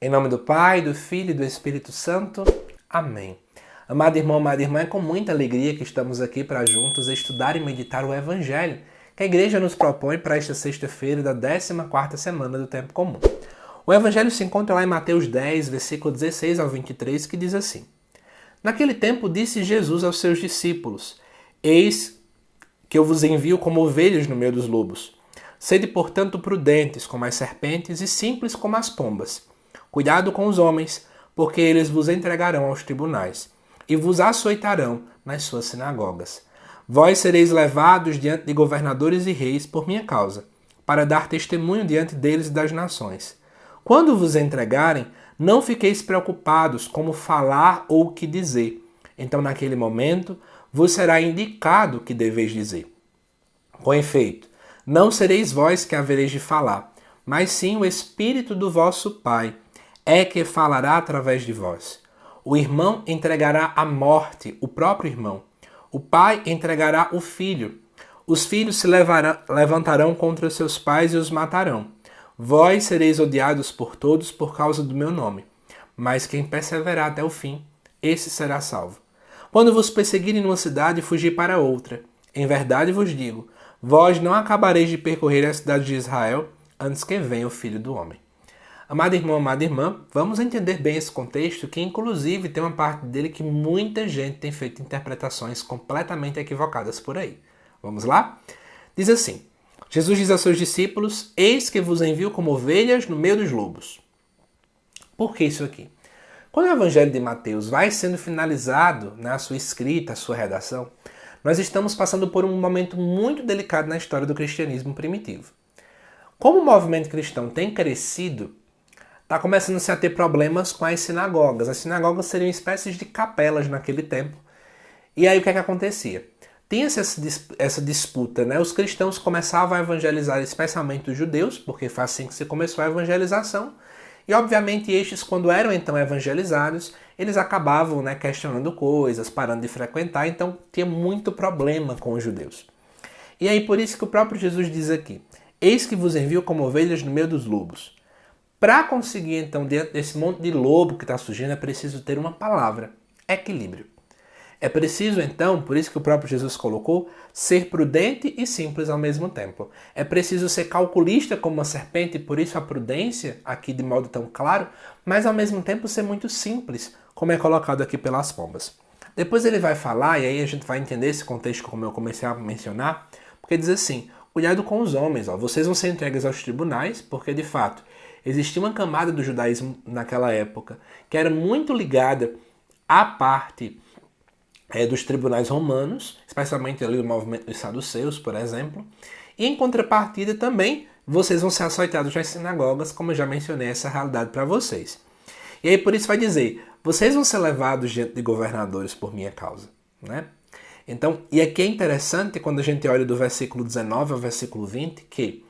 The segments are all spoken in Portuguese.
Em nome do Pai, do Filho e do Espírito Santo. Amém. Amado irmão, amada irmã, é com muita alegria que estamos aqui para juntos estudar e meditar o Evangelho que a Igreja nos propõe para esta sexta-feira da 14ª semana do Tempo Comum. O Evangelho se encontra lá em Mateus 10, versículo 16 ao 23, que diz assim: Naquele tempo disse Jesus aos seus discípulos: Eis que eu vos envio como ovelhas no meio dos lobos. Sede, portanto, prudentes como as serpentes e simples como as pombas. Cuidado com os homens, porque eles vos entregarão aos tribunais e vos açoitarão nas suas sinagogas. Vós sereis levados diante de governadores e reis por minha causa, para dar testemunho diante deles e das nações. Quando vos entregarem, não fiqueis preocupados como falar ou o que dizer. Então, naquele momento, vos será indicado o que deveis dizer. Com efeito, não sereis vós que havereis de falar, mas sim o Espírito do vosso Pai é que falará através de vós. O irmão entregará à morte o próprio irmão. O pai entregará o filho. Os filhos se levantarão contra seus pais e os matarão. Vós sereis odiados por todos por causa do meu nome. Mas quem perseverar até o fim, esse será salvo. Quando vos perseguirem numa cidade, fugi para outra. Em verdade vos digo, vós não acabareis de percorrer a cidade de Israel antes que venha o Filho do Homem. Amado irmão, amada irmã, vamos entender bem esse contexto, que inclusive tem uma parte dele que muita gente tem feito interpretações completamente equivocadas por aí. Vamos lá? Diz assim: Jesus diz aos seus discípulos: Eis que vos envio como ovelhas no meio dos lobos. Por que isso aqui? Quando o Evangelho de Mateus vai sendo finalizado na sua escrita, a sua redação, nós estamos passando por um momento muito delicado na história do cristianismo primitivo. Como o movimento cristão tem crescido, está começando-se a ter problemas com as sinagogas. As sinagogas seriam espécies de capelas naquele tempo. E aí o que é que acontecia? Tinha-se essa disputa, né? Os cristãos começavam a evangelizar especialmente os judeus, porque foi assim que se começou a evangelização. E obviamente estes, quando eram então evangelizados, eles acabavam, né, questionando coisas, parando de frequentar, então tinha muito problema com os judeus. E aí por isso que o próprio Jesus diz aqui: Eis que vos envio como ovelhas no meio dos lobos. Para conseguir, então, diante desse monte de lobo que está surgindo, é preciso ter uma palavra: equilíbrio. É preciso, então, por isso que o próprio Jesus colocou, ser prudente e simples ao mesmo tempo. É preciso ser calculista como uma serpente, por isso a prudência, aqui de modo tão claro, mas ao mesmo tempo ser muito simples, como é colocado aqui pelas pombas. Depois ele vai falar, e aí a gente vai entender esse contexto como eu comecei a mencionar, porque diz assim: cuidado com os homens, ó, vocês vão ser entregues aos tribunais, porque de fato existia uma camada do judaísmo naquela época que era muito ligada à parte dos tribunais romanos, especialmente ali o movimento dos saduceus, por exemplo. E em contrapartida também, vocês vão ser açoitados nas sinagogas, como eu já mencionei essa realidade para vocês. E aí por isso vai dizer: vocês vão ser levados diante de governadores por minha causa, né? Então, e aqui é interessante quando a gente olha do versículo 19 ao versículo 20, que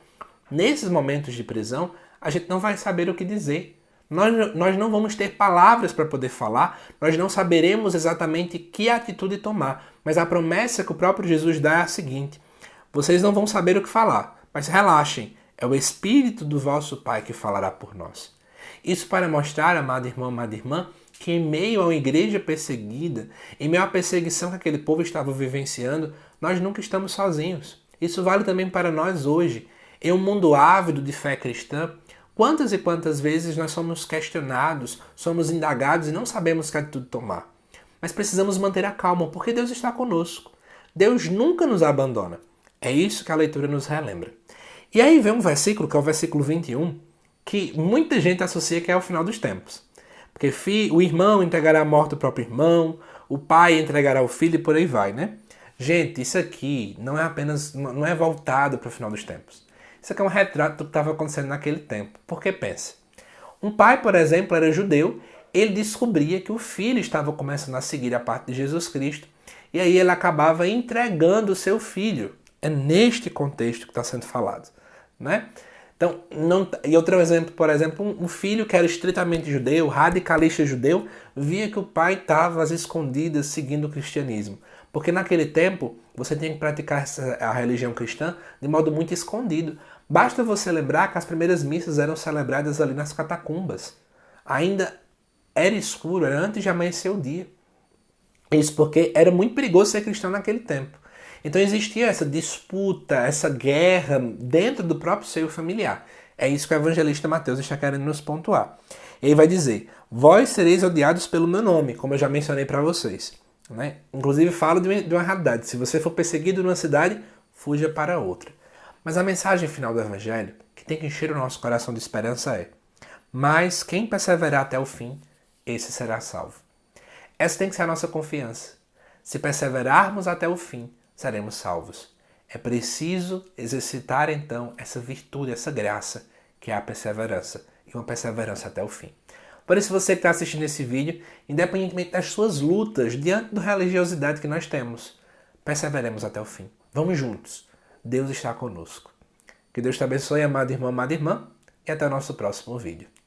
nesses momentos de prisão, a gente não vai saber o que dizer. Nós não vamos ter palavras para poder falar, nós não saberemos exatamente que atitude tomar. Mas a promessa que o próprio Jesus dá é a seguinte: vocês não vão saber o que falar, mas relaxem, é o Espírito do vosso Pai que falará por nós. Isso para mostrar, amado irmão, amada irmã, que em meio a uma igreja perseguida, em meio à perseguição que aquele povo estava vivenciando, nós nunca estamos sozinhos. Isso vale também para nós hoje. Em um mundo ávido de fé cristã, quantas e quantas vezes nós somos questionados, somos indagados e não sabemos que atitude tomar. Mas precisamos manter a calma, porque Deus está conosco. Deus nunca nos abandona. É isso que a leitura nos relembra. E aí vem um versículo, que é o versículo 21, que muita gente associa que é o final dos tempos. Porque o irmão entregará à morte o próprio irmão, o pai entregará o filho e por aí vai, né? Gente, isso aqui não é apenas, não é voltado para o final dos tempos. Isso aqui é um retrato do que estava acontecendo naquele tempo. Porque pensa, um pai, por exemplo, era judeu, ele descobria que o filho estava começando a seguir a parte de Jesus Cristo, e aí ele acabava entregando o seu filho. É neste contexto que está sendo falado, né? Então, e outro exemplo, por exemplo, um filho que era estritamente judeu, radicalista judeu, via que o pai estava às escondidas seguindo o cristianismo. Porque naquele tempo, você tinha que praticar a religião cristã de modo muito escondido. Basta você lembrar que as primeiras missas eram celebradas ali nas catacumbas. ainda era escuro, era antes de amanhecer o dia. Isso porque era muito perigoso ser cristão naquele tempo. Então existia essa disputa, essa guerra dentro do próprio seio familiar. É isso que o evangelista Mateus está querendo nos pontuar. Ele vai dizer, vós sereis odiados pelo meu nome, como eu já mencionei para vocês. Né? Inclusive falo de uma realidade, se você for perseguido numa cidade, fuja para outra. Mas a mensagem final do evangelho, que tem que encher o nosso coração de esperança é, mas quem perseverar até o fim, esse será salvo. Essa tem que ser a nossa confiança. Se perseverarmos até o fim, seremos salvos. É preciso exercitar então essa virtude, essa graça, que é a perseverança, e uma perseverança até o fim. Por isso, você que está assistindo esse vídeo, independentemente das suas lutas, diante da religiosidade que nós temos, perseveremos até o fim. Vamos juntos. Deus está conosco. Que Deus te abençoe, amado irmão, amada irmã, e até o nosso próximo vídeo.